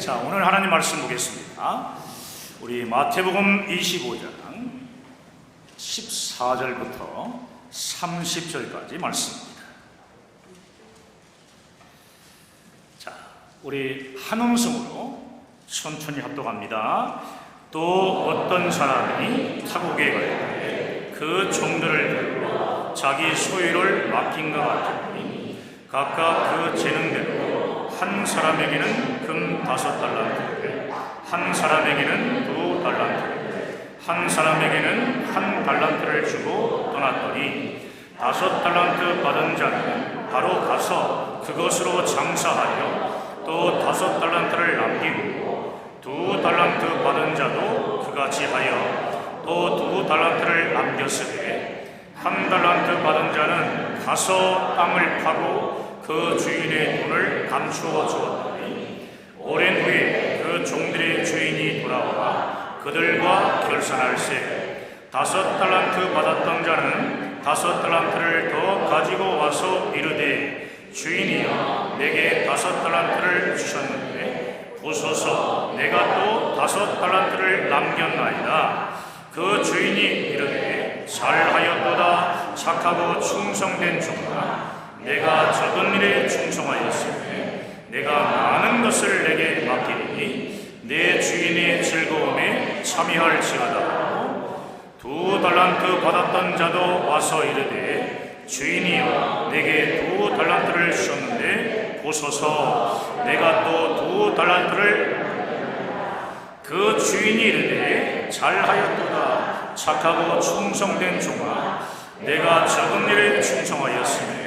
자, 오늘 하나님 말씀 보겠습니다. 우리 마태복음 25장 14절부터 30절까지 말씀입니다. 자, 우리 한 음성으로 천천히 합독합니다. 또 어떤 사람이 타국에 갈 때 그 종들을 들고 자기 소유를 맡긴 것 같으니 각각 그 재능대로 한 사람에게는 금 5달란트를, 한 사람에게는 2달란트를, 한 사람에게는 1달란트를 주고 떠났더니 5달란트 받은 자는 바로 가서 그것으로 장사하여 또 5달란트를 남기고 2달란트 받은 자도 그같이 하여 또 2달란트를 남겼으되 1달란트 받은 자는 가서 땅을 파고 그 주인의 돈을 감추어 주었더니 오랜 후에 그 종들의 주인이 돌아와 그들과 결산할세 5달란트 받았던 자는 5달란트를 더 가지고 와서 이르되 주인이여 내게 5달란트를 주셨는데 보소서 내가 또 5달란트를 남겼나이다. 그 주인이 이르되 잘하였도다 착하고 충성된 종아 내가 적은 일에 충성하였으니 내가 많은 것을 내게 맡기리니 내 주인의 즐거움에 참여할지어다. 2달란트 받았던 자도 와서 이르되 주인이여 내게 2달란트를 주셨는데 보소서 내가 또 2달란트를 그 주인이 이르되 잘하였도다 착하고 충성된 종아 내가 적은 일에 충성하였으니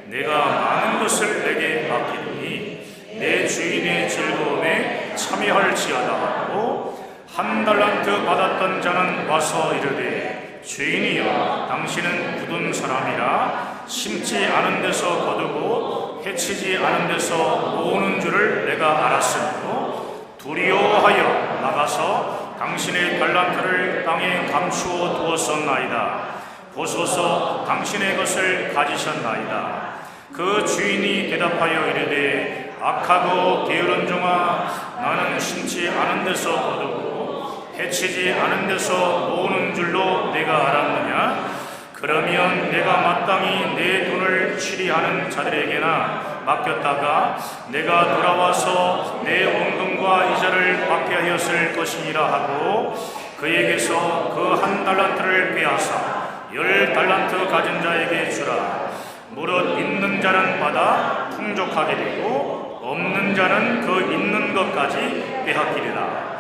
내가 많은 것을 내게 맡기니 내 주인의 즐거움에 참여할지어다 하고 1달란트 받았던 자는 와서 이르되 주인이여 당신은 굳은 사람이라 심지 않은 데서 거두고 해치지 않은 데서 모으는 줄을 내가 알았으므로 두려워하여 나가서 당신의 달란트를 땅에 감추어 두었었나이다. 보소서 당신의 것을 가지셨나이다. 그 주인이 대답하여 이르되 악하고 게으른 종아 나는 심지 않은 데서 거두고 해치지 않은 데서 모으는 줄로 내가 알았느냐? 그러면 내가 마땅히 내 돈을 취리하는 자들에게나 맡겼다가 내가 돌아와서 내 원금과 이자를 받게 하였을 것이니라 하고 그에게서 그 1달란트를 빼앗아 10달란트 가진 자에게 주라. 무릇 있는 자는 받아 풍족하게 되고 없는 자는 그 있는 것까지 빼앗기리라.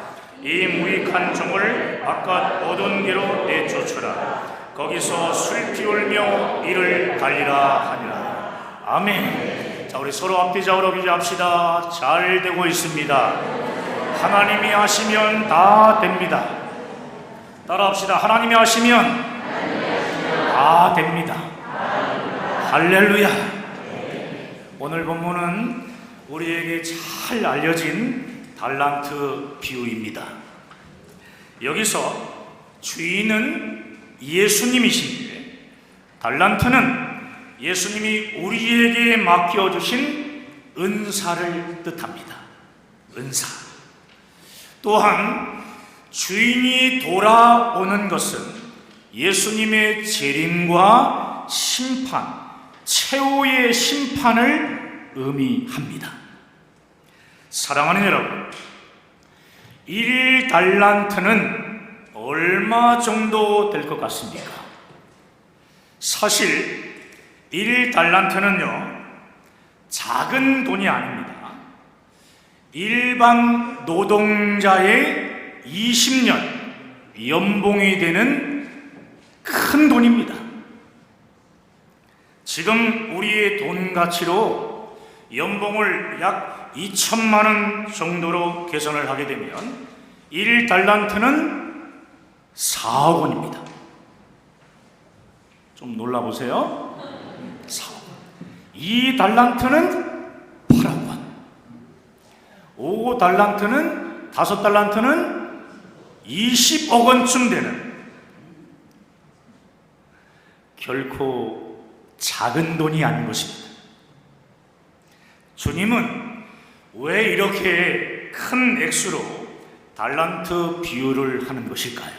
이 무익한 종을 바깥 어두운 길로 내쫓으라. 거기서 슬피 울며 이를 달리라 하니라. 아멘. 자, 우리 서로 앞뒤 좌우로 기도합시다. 잘 되고 있습니다. 하나님이 하시면 다 됩니다. 따라합시다. 하나님이 하시면 다 됩니다. 할렐루야. 오늘 본문은 우리에게 잘 알려진 달란트 비유입니다. 여기서 주인은 예수님이신데 달란트는 예수님이 우리에게 맡겨주신 은사를 뜻합니다. 은사. 또한 주인이 돌아오는 것은 예수님의 재림과 심판, 최후의 심판을 의미합니다. 사랑하는 여러분, 1달란트는 얼마 정도 될 것 같습니까? 사실 1달란트는요 작은 돈이 아닙니다. 일반 노동자의 20년 연봉이 되는 큰 돈입니다. 지금 우리의 돈 가치로 연봉을 약 2천만 원 정도로 계산을 하게 되면 1달란트는 4억 원입니다. 좀 놀라보세요. 4억 원. 2달란트는 8억 원. 5달란트는 5달란트는 20억 원쯤 되는 결코 작은 돈이 아닌 것입니다. 주님은 왜 이렇게 큰 액수로 달란트 비유를 하는 것일까요?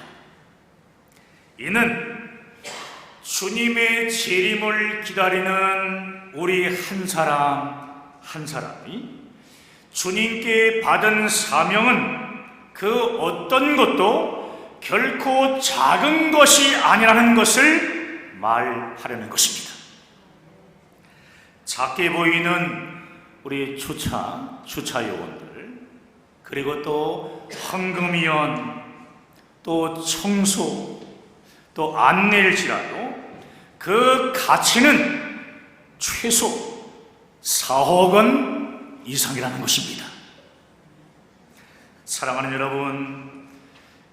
이는 주님의 재림을 기다리는 우리 한 사람 한 사람이 주님께 받은 사명은 그 어떤 것도 결코 작은 것이 아니라는 것을 말하려는 것입니다. 작게 보이는 우리 주차 요원들, 그리고 또 헌금위원, 또 청소, 또 안내일지라도 그 가치는 최소 4억 원 이상이라는 것입니다. 사랑하는 여러분,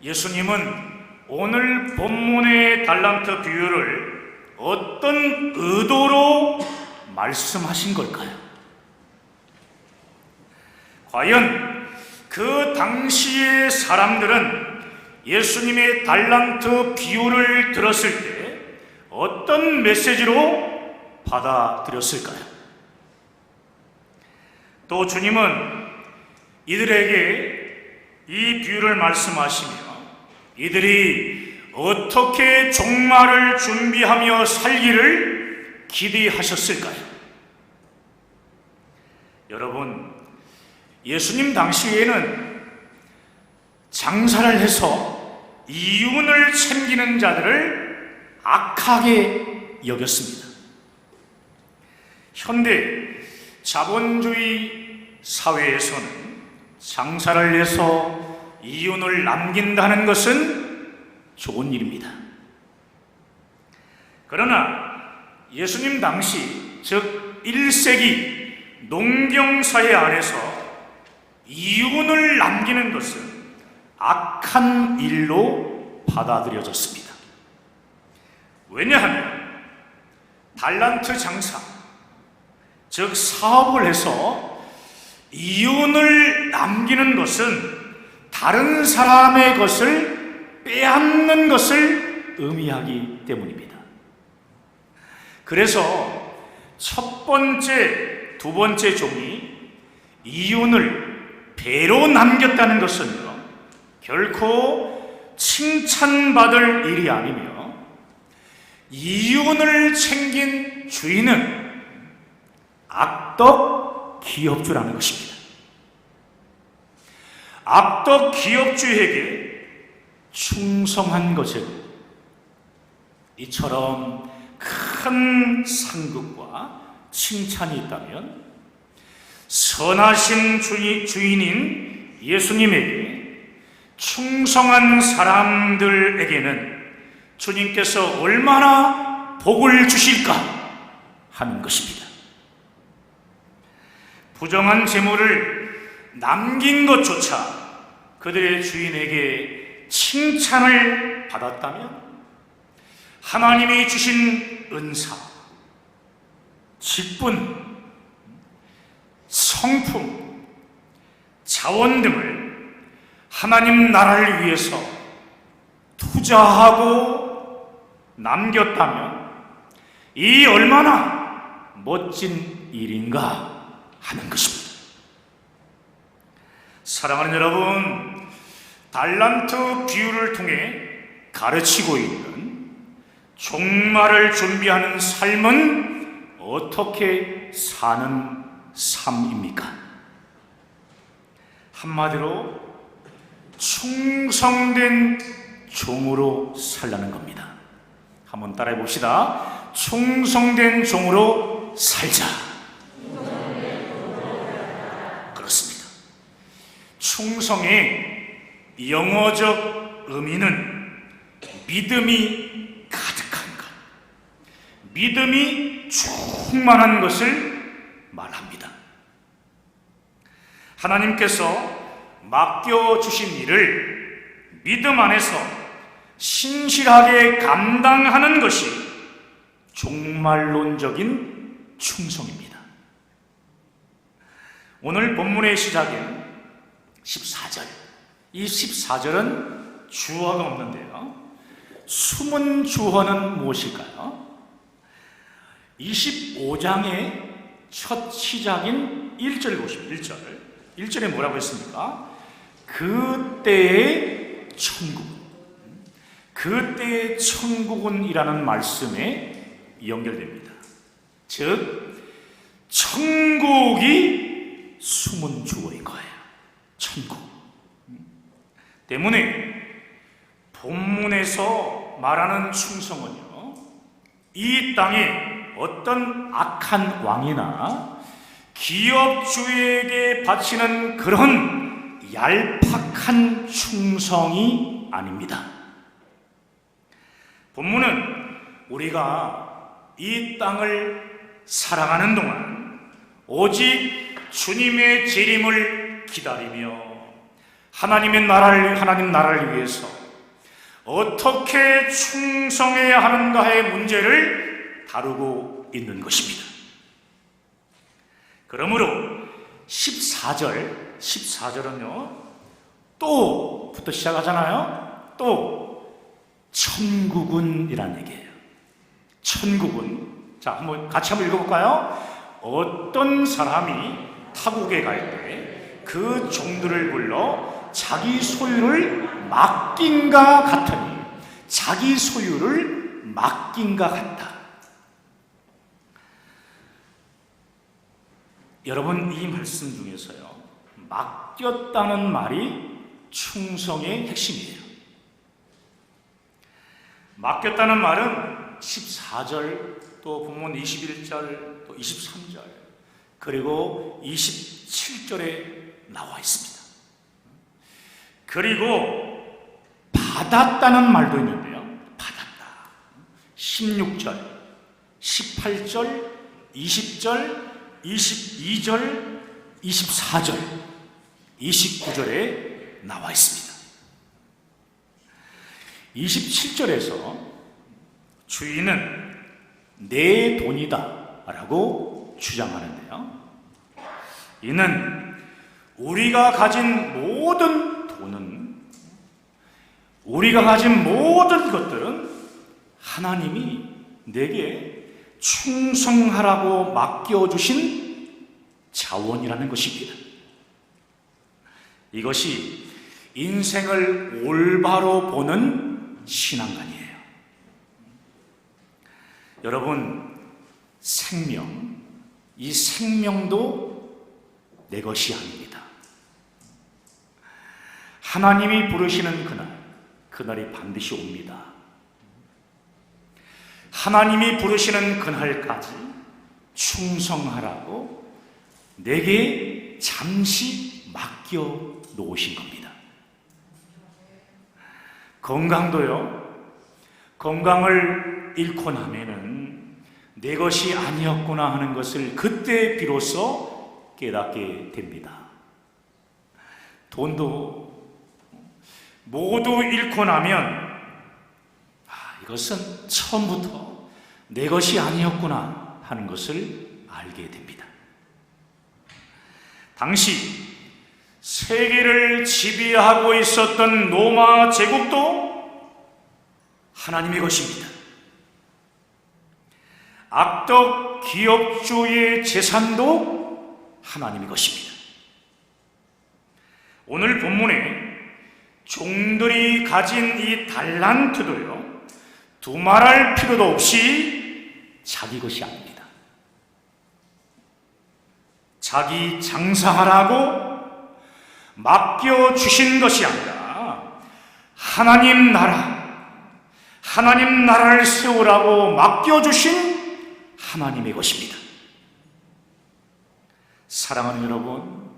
예수님은 오늘 본문의 달란트 비유를 어떤 의도로 말씀하신 걸까요? 과연 그 당시의 사람들은 예수님의 달란트 비유를 들었을 때 어떤 메시지로 받아들였을까요? 또 주님은 이들에게 이 비유를 말씀하시며 이들이 어떻게 종말을 준비하며 살기를 기대하셨을까요? 여러분, 예수님 당시에는 장사를 해서 이윤을 챙기는 자들을 악하게 여겼습니다. 현대 자본주의 사회에서는 장사를 해서 이윤을 남긴다는 것은 좋은 일입니다. 그러나 예수님 당시, 즉 1세기 농경사회 안에서 이윤을 남기는 것은 악한 일로 받아들여졌습니다. 왜냐하면 달란트 장사, 즉 사업을 해서 이윤을 남기는 것은 다른 사람의 것을 빼앗는 것을 의미하기 때문입니다. 그래서 첫 번째, 두 번째 종이 이윤을 배로 남겼다는 것은요, 결코 칭찬받을 일이 아니며 이윤을 챙긴 주인은 악덕 기업주라는 것입니다. 악덕 기업주에게 충성한 것을 이처럼 큰 상급과 칭찬이 있다면 선하신 주인인 예수님에게 충성한 사람들에게는 주님께서 얼마나 복을 주실까 하는 것입니다. 부정한 재물을 남긴 것조차 그들의 주인에게 칭찬을 받았다면 하나님이 주신 은사, 직분, 성품, 자원 등을 하나님 나라를 위해서 투자하고 남겼다면 이 얼마나 멋진 일인가 하는 것입니다. 사랑하는 여러분, 달란트 비유를 통해 가르치고 있는 종말을 준비하는 삶은 어떻게 사는 삶입니까? 한마디로 충성된 종으로 살라는 겁니다. 한번 따라해 봅시다. 충성된 종으로 살자. 그렇습니다. 충성의 영어적 의미는 믿음이 가득한 것, 믿음이 충만한 것을 말합니다. 하나님께서 맡겨주신 일을 믿음 안에서 신실하게 감당하는 것이 종말론적인 충성입니다. 오늘 본문의 시작인 14절, 이 14절은 주어가 없는데요, 숨은 주어는 무엇일까요? 25장의 첫 시작인 1절 보시면 1절 1절에 뭐라고 했습니까? 그때의 천국, 그때의 천국은이라는 말씀에 연결됩니다. 즉 천국이 숨은 주어인 거예요. 천국. 때문에 본문에서 말하는 충성은요, 이 땅에 어떤 악한 왕이나 기업주에게 바치는 그런 얄팍한 충성이 아닙니다. 본문은 우리가 이 땅을 살아가는 동안 오직 주님의 재림을 기다리며 하나님 나라를 위해서 어떻게 충성해야 하는가의 문제를 다루고 있는 것입니다. 그러므로 14절은요, 또부터 시작하잖아요. 또 천국은 이란 얘기예요. 천국은, 자, 같이 한번 읽어볼까요? 어떤 사람이 타국에 갈 때 그 종들을 불러 자기 소유를 맡긴가 같으니, 자기 소유를 맡긴가 같다. 여러분, 이 말씀 중에서요, 맡겼다는 말이 충성의 핵심이에요. 맡겼다는 말은 14절, 또 본문 21절, 또 23절, 그리고 27절에 나와 있습니다. 그리고 받았다는 말도 있는데요, 받았다. 16절, 18절, 20절, 22절, 24절, 29절에 나와 있습니다. 27절에서 주인은 내 돈이다 라고 주장하는데요, 이는 우리가 가진 모든 돈은, 우리가 가진 모든 것들은 하나님이 내게 충성하라고 맡겨주신 자원이라는 것입니다. 이것이 인생을 올바로 보는 신앙관이에요. 여러분, 생명, 이 생명도 내 것이 아닙니다. 하나님이 부르시는 그날이 반드시 옵니다. 하나님이 부르시는 그날까지 충성하라고 내게 잠시 맡겨 놓으신 겁니다. 건강도요, 건강을 잃고 나면은 내 것이 아니었구나 하는 것을 그때 비로소 깨닫게 됩니다. 돈도 모두 잃고 나면 이것은 처음부터 내 것이 아니었구나 하는 것을 알게 됩니다. 당시 세계를 지배하고 있었던 로마 제국도 하나님의 것입니다. 악덕 기업주의 재산도 하나님의 것입니다. 오늘 본문에 종들이 가진 이 달란트도요, 두말할 필요도 없이 자기 것이 아닙니다. 자기 장사하라고 맡겨주신 것이 아니라 하나님 나라를 세우라고 맡겨주신 하나님의 것입니다. 사랑하는 여러분,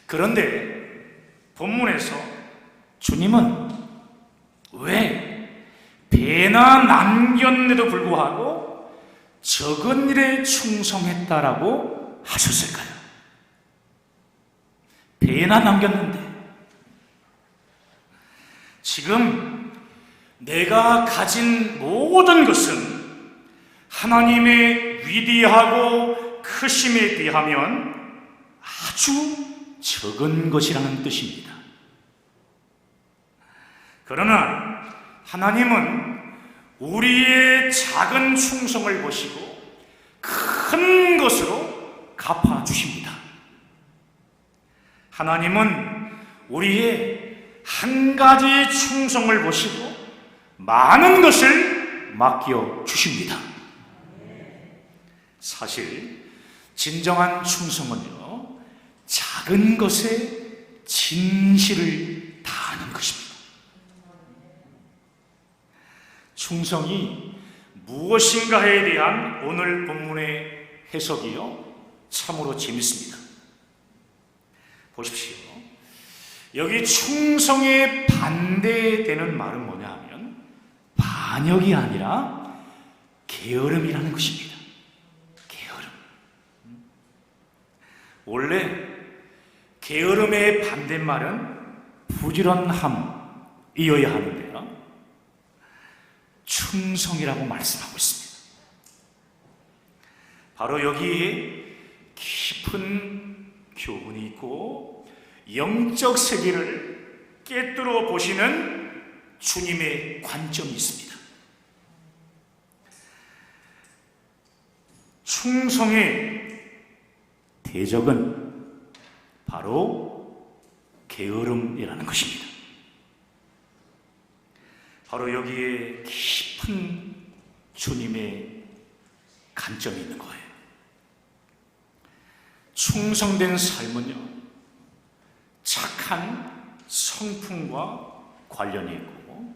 그런데 본문에서 주님은 왜 배나 남겼는데도 불구하고 적은 일에 충성했다라고 하셨을까요? 배나 남겼는데, 지금 내가 가진 모든 것은 하나님의 위대하고 크심에 비하면 아주 적은 것이라는 뜻입니다. 그러나 하나님은 우리의 작은 충성을 보시고 큰 것으로 갚아주십니다. 하나님은 우리의 한 가지 충성을 보시고 많은 것을 맡겨 주십니다. 사실 진정한 충성은요, 작은 것에 진실을 다하는 것입니다. 충성이 무엇인가에 대한 오늘 본문의 해석이요, 참으로 재밌습니다. 보십시오. 여기 충성에 반대되는 말은 뭐냐 하면 반역이 아니라 게으름이라는 것입니다. 게으름. 원래 게으름의 반대말은 부지런함이어야 하는데요, 충성이라고 말씀하고 있습니다. 바로 여기에 깊은 교훈이 있고 영적 세계를 꿰뚫어 보시는 주님의 관점이 있습니다. 충성의 대적은 바로 게으름이라는 것입니다. 바로 여기에 깊은 주님의 관점이 있는 거예요. 충성된 삶은요, 착한 성품과 관련이 있고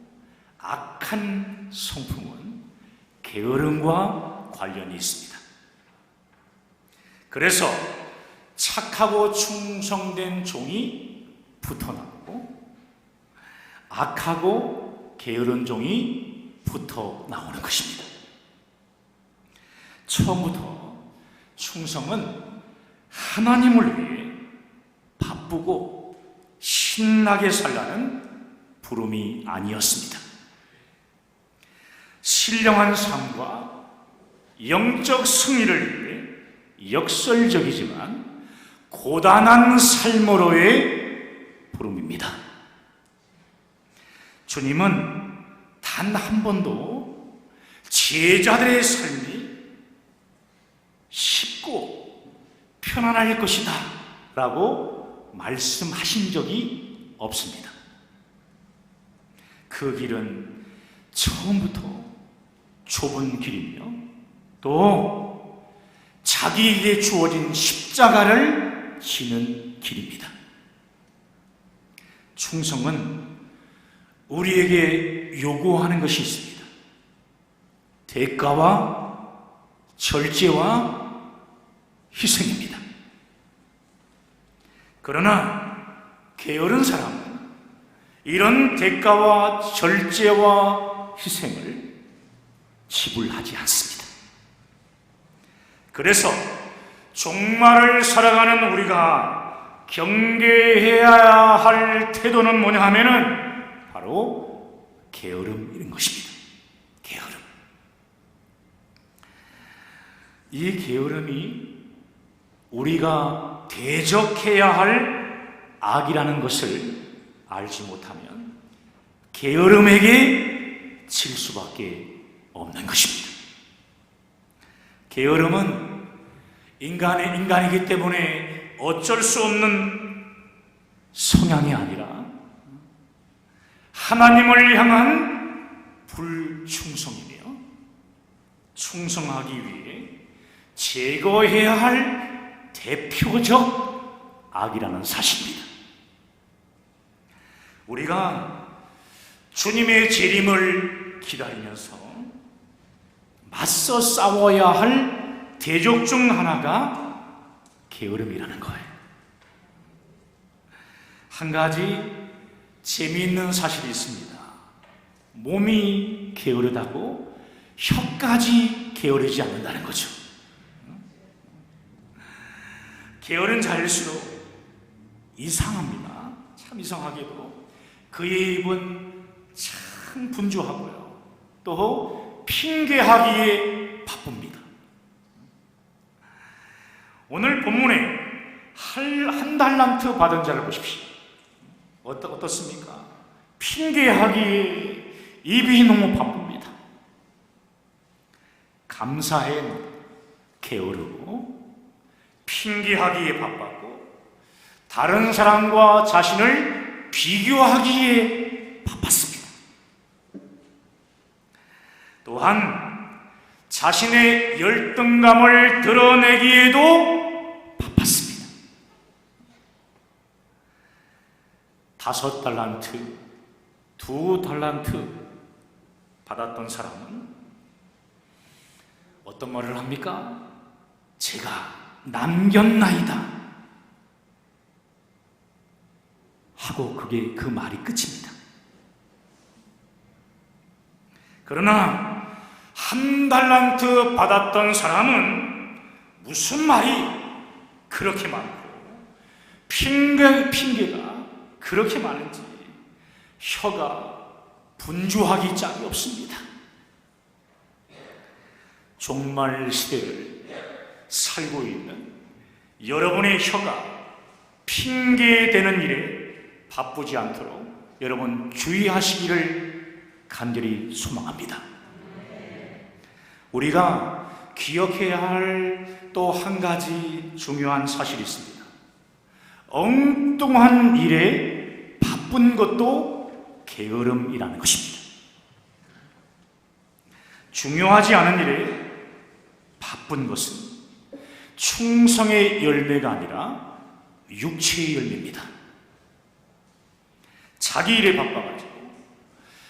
악한 성품은 게으름과 관련이 있습니다. 그래서 착하고 충성된 종이 붙어나오고 악하고 게으른 종이 붙어 나오는 것입니다. 처음부터 충성은 하나님을 위해 바쁘고 신나게 살라는 부름이 아니었습니다. 신령한 삶과 영적 승리를 위해 역설적이지만 고단한 삶으로의 부름입니다. 주님은 단 한 번도 제자들의 삶이 쉽고 편안할 것이다 라고 말씀하신 적이 없습니다. 그 길은 처음부터 좁은 길이며 또 자기에게 주어진 십자가를 지는 길입니다. 충성은 우리에게 요구하는 것이 있습니다. 대가와 절제와 희생입니다. 그러나 게으른 사람은 이런 대가와 절제와 희생을 지불하지 않습니다. 그래서 종말을 살아가는 우리가 경계해야 할 태도는 뭐냐 하면은 바로 게으름인 것입니다. 게으름. 이 게으름이 우리가 대적해야 할 악이라는 것을 알지 못하면 게으름에게 질 수밖에 없는 것입니다. 게으름은 인간이기 때문에 어쩔 수 없는 성향이 아니라 하나님을 향한 불충성이며 충성하기 위해 제거해야 할 대표적 악이라는 사실입니다. 우리가 주님의 재림을 기다리면서 맞서 싸워야 할 대적 중 하나가 게으름이라는 거예요. 한 가지 재미있는 사실이 있습니다. 몸이 게으르다고 혀까지 게으르지 않는다는 거죠. 게으른 자일수록 이상합니다. 참 이상하게도 그의 입은 참 분주하고요, 또 핑계하기에 바쁩니다. 오늘 본문에 한 달란트 받은 자를 보십시오. 어떻습니까? 핑계하기에 입이 너무 바쁩니다. 감사에 게으르고 핑계하기에 바빴고 다른 사람과 자신을 비교하기에 바빴습니다. 또한 자신의 열등감을 드러내기에도 바빴습니다. 5달란트, 2달란트 받았던 사람은 어떤 말을 합니까? 제가 남겼나이다 하고 그게 그 말이 끝입니다. 그러나 1달란트 받았던 사람은 무슨 말이 그렇게 많고 핑계가 그렇게 많은지 혀가 분주하기 짝이 없습니다. 종말 시대를 살고 있는 여러분의 혀가 핑계대는 일에 바쁘지 않도록 여러분 주의하시기를 간절히 소망합니다. 우리가 기억해야 할 또 한 가지 중요한 사실이 있습니다. 엉뚱한 일에 바쁜 것도 게으름이라는 것입니다. 중요하지 않은 일에 바쁜 것은 충성의 열매가 아니라 육체의 열매입니다. 자기 일에 바빠가지고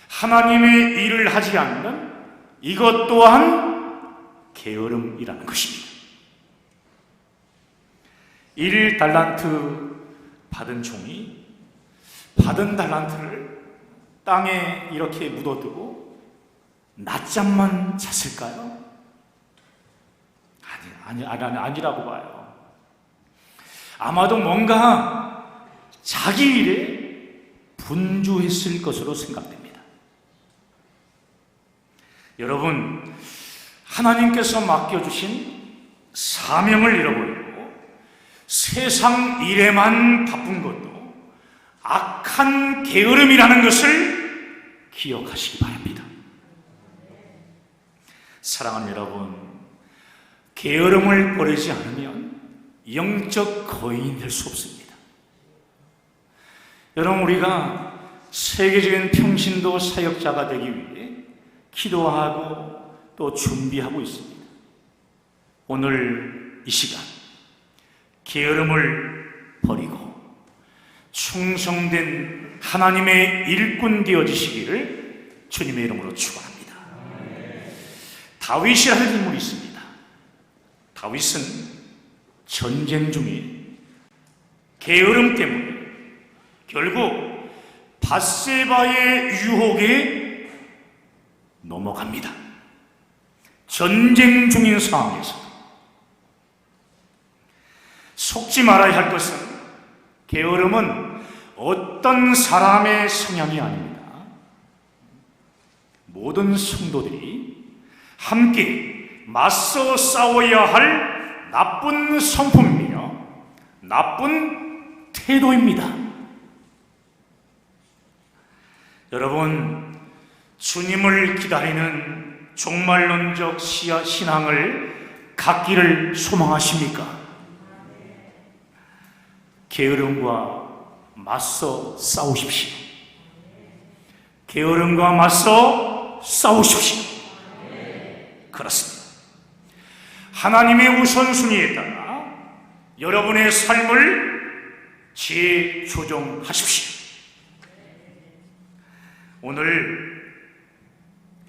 하나님의 일을 하지 않는 이것 또한 게으름이라는 것입니다. 1달란트 받은 종이 받은 달란트를 땅에 이렇게 묻어두고 낮잠만 잤을까요? 아니라고 봐요. 아마도 뭔가 자기 일에 분주했을 것으로 생각됩니다. 여러분, 하나님께서 맡겨주신 사명을 잃어버리고 세상 일에만 바쁜 것도 악한 게으름이라는 것을 기억하시기 바랍니다. 사랑하는 여러분, 게으름을 버리지 않으면 영적 거인이 될 수 없습니다. 여러분, 우리가 세계적인 평신도 사역자가 되기 위해 기도하고 또 준비하고 있습니다. 오늘 이 시간 게으름을 버리고 충성된 하나님의 일꾼 되어지시기를 주님의 이름으로 축원합니다. 다윗이라는 인물이 있습니다. 다윗은 전쟁 중에 게으름 때문에 결국 밧세바의 유혹에 넘어갑니다. 전쟁 중인 상황에서 속지 말아야 할 것은 게으름은 어떤 사람의 성향이 아닙니다. 모든 성도들이 함께 맞서 싸워야 할 나쁜 성품이며 나쁜 태도입니다. 여러분, 주님을 기다리는 종말론적 신앙을 갖기를 소망하십니까? 게으름과 맞서 싸우십시오. 게으름과 맞서 싸우십시오. 그렇습니다. 하나님의 우선순위에 따라 여러분의 삶을 재조정하십시오. 오늘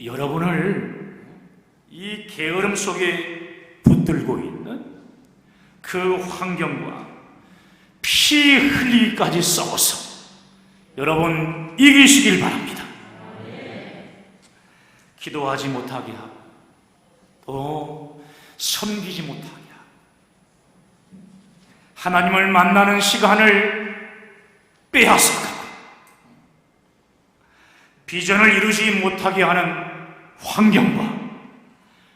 여러분을 이 게으름 속에 붙들고 있는 그 환경과 피 흘리기까지 싸워서 여러분 이기시길 바랍니다. 기도하지 못하게 하고 또 섬기지 못하게 하고 하나님을 만나는 시간을 빼앗아가고 비전을 이루지 못하게 하는 환경과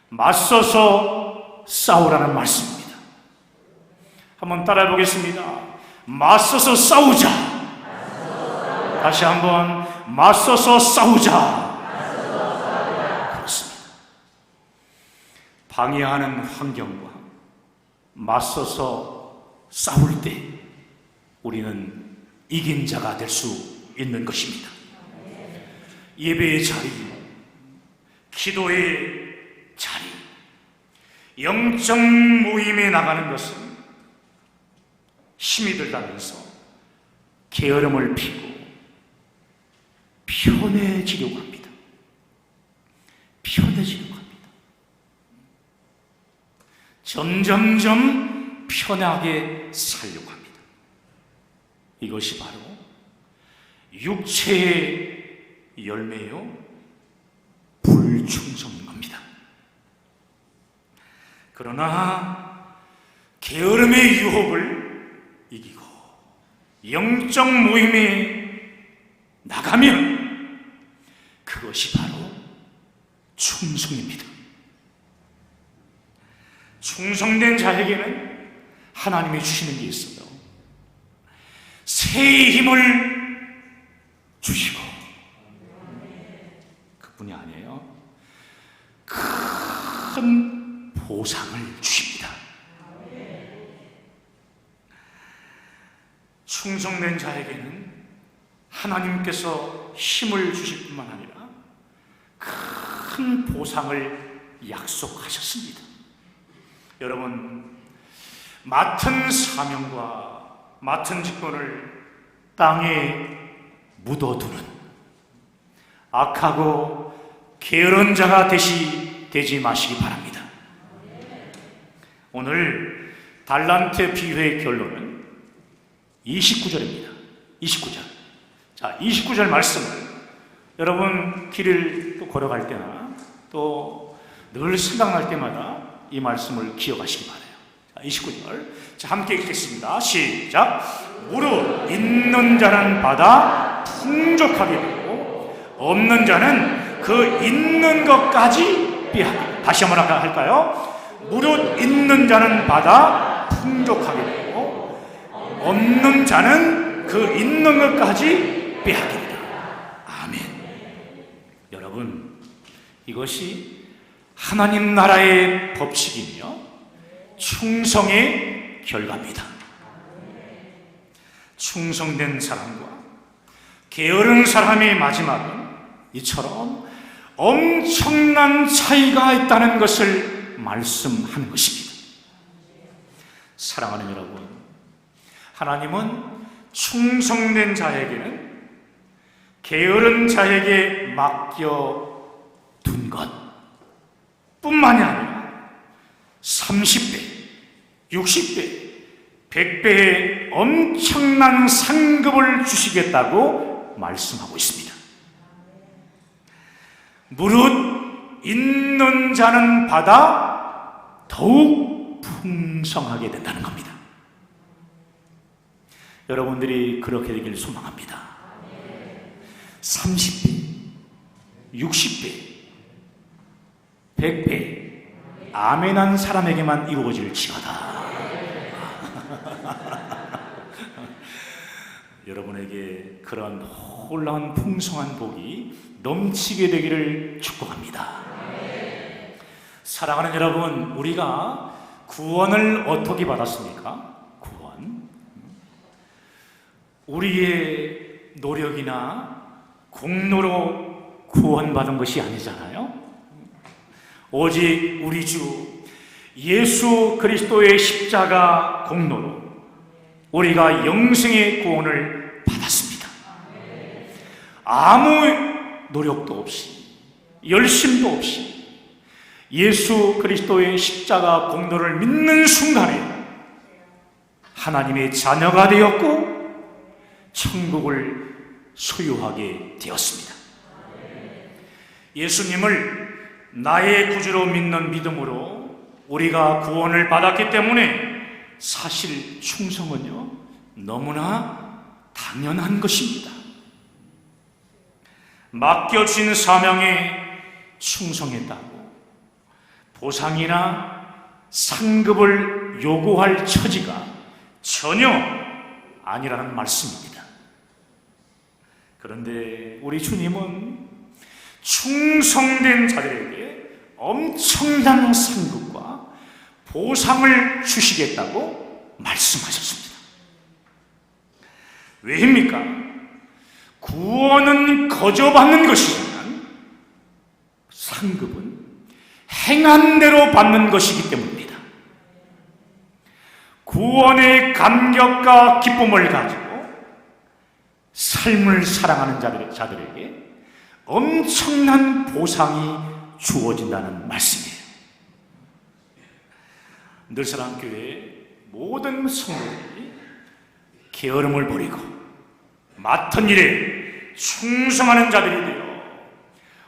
맞서서 싸우라는 말씀입니다. 한번 따라해 보겠습니다. 맞서서 싸우자. 다시 한번 맞서서 싸우자. 그렇습니다. 방해하는 환경과 맞서서 싸울 때 우리는 이긴 자가 될 수 있는 것입니다. 예배의 자리, 기도의 자리, 영적 모임에 나가는 것은 힘이 들다면서 게으름을 피고 편해지려고 합니다. 편해지려고 합니다. 점점점 편하게 살려고 합니다. 이것이 바로 육체의 열매요, 불충성인 겁니다. 그러나 게으름의 유혹을 이기고 영적 모임에 나가면 그것이 바로 충성입니다. 충성된 자에게는 하나님이 주시는 게 있어요. 새 힘을 주시고, 그뿐이 아니에요. 큰 보상을 주십니다. 충성된 자에게는 하나님께서 힘을 주실 뿐만 아니라 큰 보상을 약속하셨습니다. 여러분, 맡은 사명과 맡은 직분을 땅에 묻어두는 악하고 게으른 자가 되지 마시기 바랍니다. 오늘 달란트 비유의 결론은 29절입니다. 29절. 자, 29절 말씀을 여러분 길을 또 걸어갈 때나 또 늘 생각날 때마다 이 말씀을 기억하시기 바라요. 자, 29절. 자, 함께 읽겠습니다. 시작. 무릇 있는 자는 받아 풍족하게 되고 없는 자는 그 있는 것까지 빼앗기고. 다시 한번 할까요? 무릇 있는 자는 받아 풍족하게 되고 없는 자는 그 있는 것까지 빼앗깁니다. 아멘. 여러분, 이것이 하나님 나라의 법칙이며 충성의 결과입니다. 충성된 사람과 게으른 사람의 마지막은 이처럼 엄청난 차이가 있다는 것을 말씀하는 것입니다. 사랑하는 여러분, 하나님은 충성된 자에게는 게으른 자에게 맡겨둔 것 뿐만이 아니라 30배, 60배, 100배의 엄청난 상급을 주시겠다고 말씀하고 있습니다. 무릇 있는 자는 받아 더욱 풍성하게 된다는 겁니다. 여러분들이 그렇게 되길 소망합니다. 30배, 60배, 100배, 아멘한 사람에게만 이루어질지어다. 여러분에게 그런 놀라운 풍성한 복이 넘치게 되기를 축복합니다. 사랑하는 여러분, 우리가 구원을 어떻게 받았습니까? 구원. 우리의 노력이나 공로로 구원받은 것이 아니잖아요. 오직 우리 주 예수 그리스도의 십자가 공로로 우리가 영생의 구원을 받았습니다. 아무 노력도 없이, 열심도 없이 예수 그리스도의 십자가 공로를 믿는 순간에 하나님의 자녀가 되었고 천국을 소유하게 되었습니다. 예수님을 나의 구주로 믿는 믿음으로 우리가 구원을 받았기 때문에 사실 충성은요, 너무나 당연한 것입니다. 맡겨진 사명에 충성했다고 보상이나 상급을 요구할 처지가 전혀 아니라는 말씀입니다. 그런데 우리 주님은 충성된 자들에게 엄청난 상급과 보상을 주시겠다고 말씀하셨습니다. 왜입니까? 구원은 거저 받는 것이지만 상급은 행한 대로 받는 것이기 때문입니다. 구원의 감격과 기쁨을 가지고 삶을 사랑하는 자들에게 엄청난 보상이 주어진다는 말씀이에요. 늘사랑교회의 모든 성도들이 게으름을 버리고 맡은 일에 충성하는 자들이 되어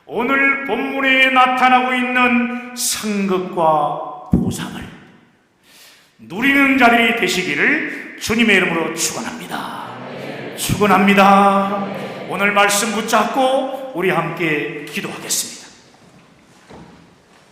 오늘 본문에 나타나고 있는 상급과 보상을 누리는 자들이 되시기를 주님의 이름으로 축원합니다. 축원합니다. 오늘 말씀 붙잡고 우리 함께 기도하겠습니다.